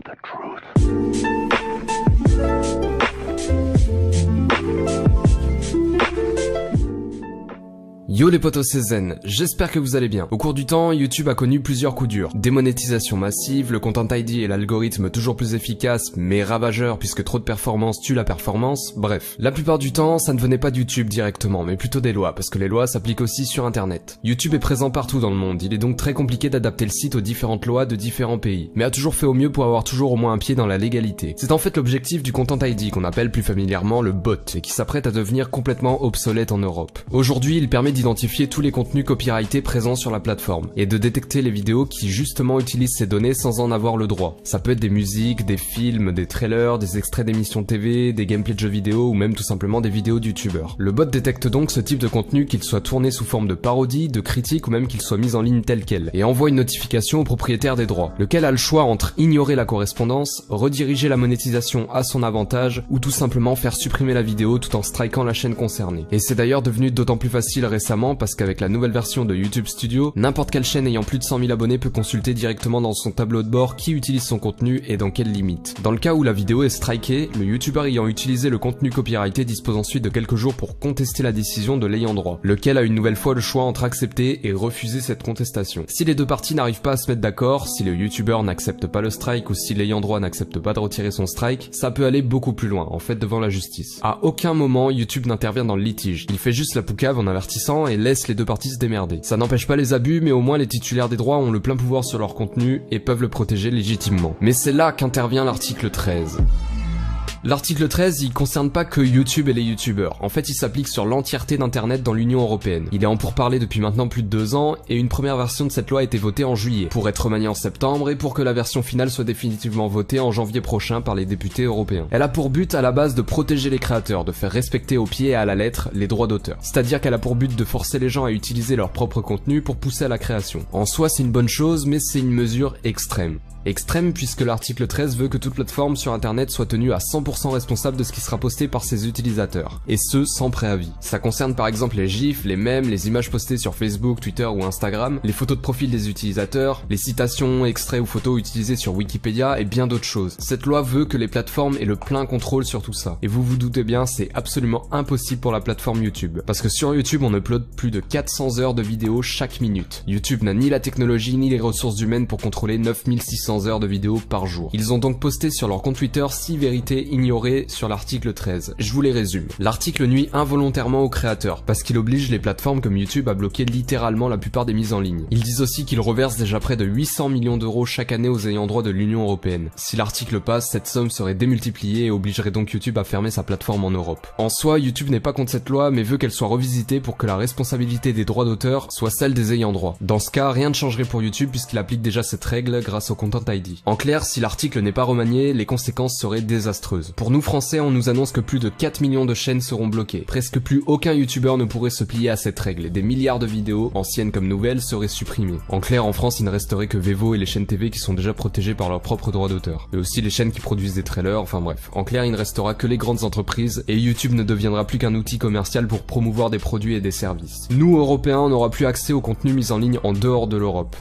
the truth. Yo les potos, c'est Zen, j'espère que vous allez bien. Au cours du temps, YouTube a connu plusieurs coups durs. Démonétisation massive, le Content ID et l'algorithme toujours plus efficace mais ravageur puisque trop de performance tue la performance, bref. La plupart du temps, ça ne venait pas de YouTube directement, mais plutôt des lois, parce que les lois s'appliquent aussi sur internet. YouTube est présent partout dans le monde, il est donc très compliqué d'adapter le site aux différentes lois de différents pays, mais a toujours fait au mieux pour avoir toujours au moins un pied dans la légalité. C'est en fait l'objectif du Content ID qu'on appelle plus familièrement le bot, et qui s'apprête à devenir complètement obsolète en Europe. Aujourd'hui, il permet d'identifier tous les contenus copyrightés présents sur la plateforme et de détecter les vidéos qui justement utilisent ces données sans en avoir le droit. Ça peut être des musiques, des films, des trailers, des extraits d'émissions TV, des gameplays de jeux vidéo ou même tout simplement des vidéos de youtubeurs. Le bot détecte donc ce type de contenu, qu'il soit tourné sous forme de parodie, de critique ou même qu'il soit mis en ligne tel quel, et envoie une notification au propriétaire des droits, lequel a le choix entre ignorer la correspondance, rediriger la monétisation à son avantage ou tout simplement faire supprimer la vidéo tout en strikant la chaîne concernée. Et c'est d'ailleurs devenu d'autant plus facile récemment parce qu'avec la nouvelle version de YouTube Studio, n'importe quelle chaîne ayant plus de 100 000 abonnés peut consulter directement dans son tableau de bord qui utilise son contenu et dans quelles limites. Dans le cas où la vidéo est strikée, le youtubeur ayant utilisé le contenu copyrighté dispose ensuite de quelques jours pour contester la décision de l'ayant droit, lequel a une nouvelle fois le choix entre accepter et refuser cette contestation. Si les deux parties n'arrivent pas à se mettre d'accord, si le youtubeur n'accepte pas le strike ou si l'ayant droit n'accepte pas de retirer son strike, ça peut aller beaucoup plus loin, en fait devant la justice. À aucun moment YouTube n'intervient dans le litige, il fait juste la poucave en avertissant et laisse les deux parties se démerder. Ça n'empêche pas les abus, mais au moins les titulaires des droits ont le plein pouvoir sur leur contenu et peuvent le protéger légitimement. Mais c'est là qu'intervient l'article 13. L'article 13, il concerne pas que YouTube et les youtubeurs. En fait, il s'applique sur l'entièreté d'internet dans l'Union Européenne. Il est en pourparlers depuis maintenant plus de 2 ans et une première version de cette loi a été votée en juillet, pour être remaniée en septembre et pour que la version finale soit définitivement votée en janvier prochain par les députés européens. Elle a pour but à la base de protéger les créateurs, de faire respecter au pied et à la lettre les droits d'auteur. C'est-à-dire qu'elle a pour but de forcer les gens à utiliser leur propre contenu pour pousser à la création. En soi, c'est une bonne chose, mais c'est une mesure extrême. Extrême puisque l'article 13 veut que toute plateforme sur internet soit tenue à 100% responsable de ce qui sera posté par ses utilisateurs, et ce sans préavis. Ça concerne par exemple les gifs, les mèmes, les images postées sur Facebook, Twitter ou Instagram, les photos de profil des utilisateurs, les citations, extraits ou photos utilisées sur Wikipédia et bien d'autres choses. Cette loi veut que les plateformes aient le plein contrôle sur tout ça. Et vous vous doutez bien, c'est absolument impossible pour la plateforme YouTube. Parce que sur YouTube, on upload plus de 400 heures de vidéos chaque minute. YouTube n'a ni la technologie ni les ressources humaines pour contrôler 9600 heures de vidéos par jour. Ils ont donc posté sur leur compte Twitter 6 vérités ignorées sur l'article 13. Je vous les résume. L'article nuit involontairement aux créateurs, parce qu'il oblige les plateformes comme YouTube à bloquer littéralement la plupart des mises en ligne. Ils disent aussi qu'ils reversent déjà près de 800 millions d'euros chaque année aux ayants droit de l'Union Européenne. Si l'article passe, cette somme serait démultipliée et obligerait donc YouTube à fermer sa plateforme en Europe. En soi, YouTube n'est pas contre cette loi, mais veut qu'elle soit revisitée pour que la responsabilité des droits d'auteur soit celle des ayants droit. Dans ce cas, rien ne changerait pour YouTube puisqu'il applique déjà cette règle grâce au Content ID. En clair, si l'article n'est pas remanié, les conséquences seraient désastreuses. Pour nous Français, on nous annonce que plus de 4 millions de chaînes seront bloquées. Presque plus aucun youtubeur ne pourrait se plier à cette règle et des milliards de vidéos, anciennes comme nouvelles, seraient supprimées. En clair, en France, il ne resterait que Vevo et les chaînes TV qui sont déjà protégées par leurs propres droits d'auteur. Et aussi les chaînes qui produisent des trailers, enfin bref. En clair, il ne restera que les grandes entreprises et YouTube ne deviendra plus qu'un outil commercial pour promouvoir des produits et des services. Nous, Européens, on n'aura plus accès au contenu mis en ligne en dehors de l'Europe.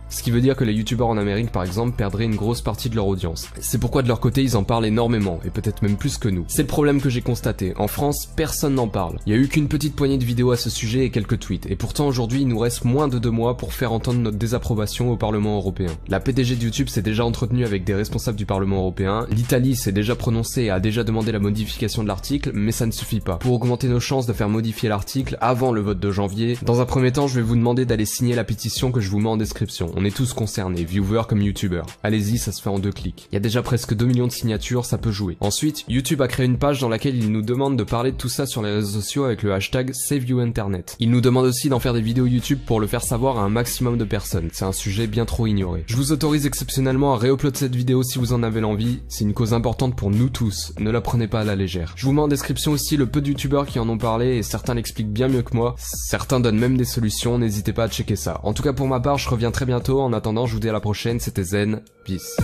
Ce qui veut dire que les youtubeurs en Amérique par exemple perdraient une grosse partie de leur audience. C'est pourquoi de leur côté ils en parlent énormément, et peut-être même plus que nous. C'est le problème que j'ai constaté. En France, personne n'en parle. Il y a eu qu'une petite poignée de vidéos à ce sujet et quelques tweets, et pourtant aujourd'hui il nous reste moins de 2 mois pour faire entendre notre désapprobation au Parlement européen. La PDG de YouTube s'est déjà entretenue avec des responsables du Parlement européen, l'Italie s'est déjà prononcée et a déjà demandé la modification de l'article, mais ça ne suffit pas. Pour augmenter nos chances de faire modifier l'article avant le vote de janvier, dans un premier temps je vais vous demander d'aller signer la pétition que je vous mets en description. On est tous concernés, viewers comme youtubeurs. Allez-y, ça se fait en 2 clics. Il y a déjà presque 2 millions de signatures, ça peut jouer. Ensuite, YouTube a créé une page dans laquelle il nous demande de parler de tout ça sur les réseaux sociaux avec le hashtag SaveYouInternet. Il nous demande aussi d'en faire des vidéos YouTube pour le faire savoir à un maximum de personnes. C'est un sujet bien trop ignoré. Je vous autorise exceptionnellement à réuploader cette vidéo si vous en avez l'envie. C'est une cause importante pour nous tous. Ne la prenez pas à la légère. Je vous mets en description aussi le peu de youtubeurs qui en ont parlé et certains l'expliquent bien mieux que moi. Certains donnent même des solutions, n'hésitez pas à checker ça. En tout cas pour ma part, je reviens très bientôt. En attendant, je vous dis à la prochaine, c'était Zen, peace.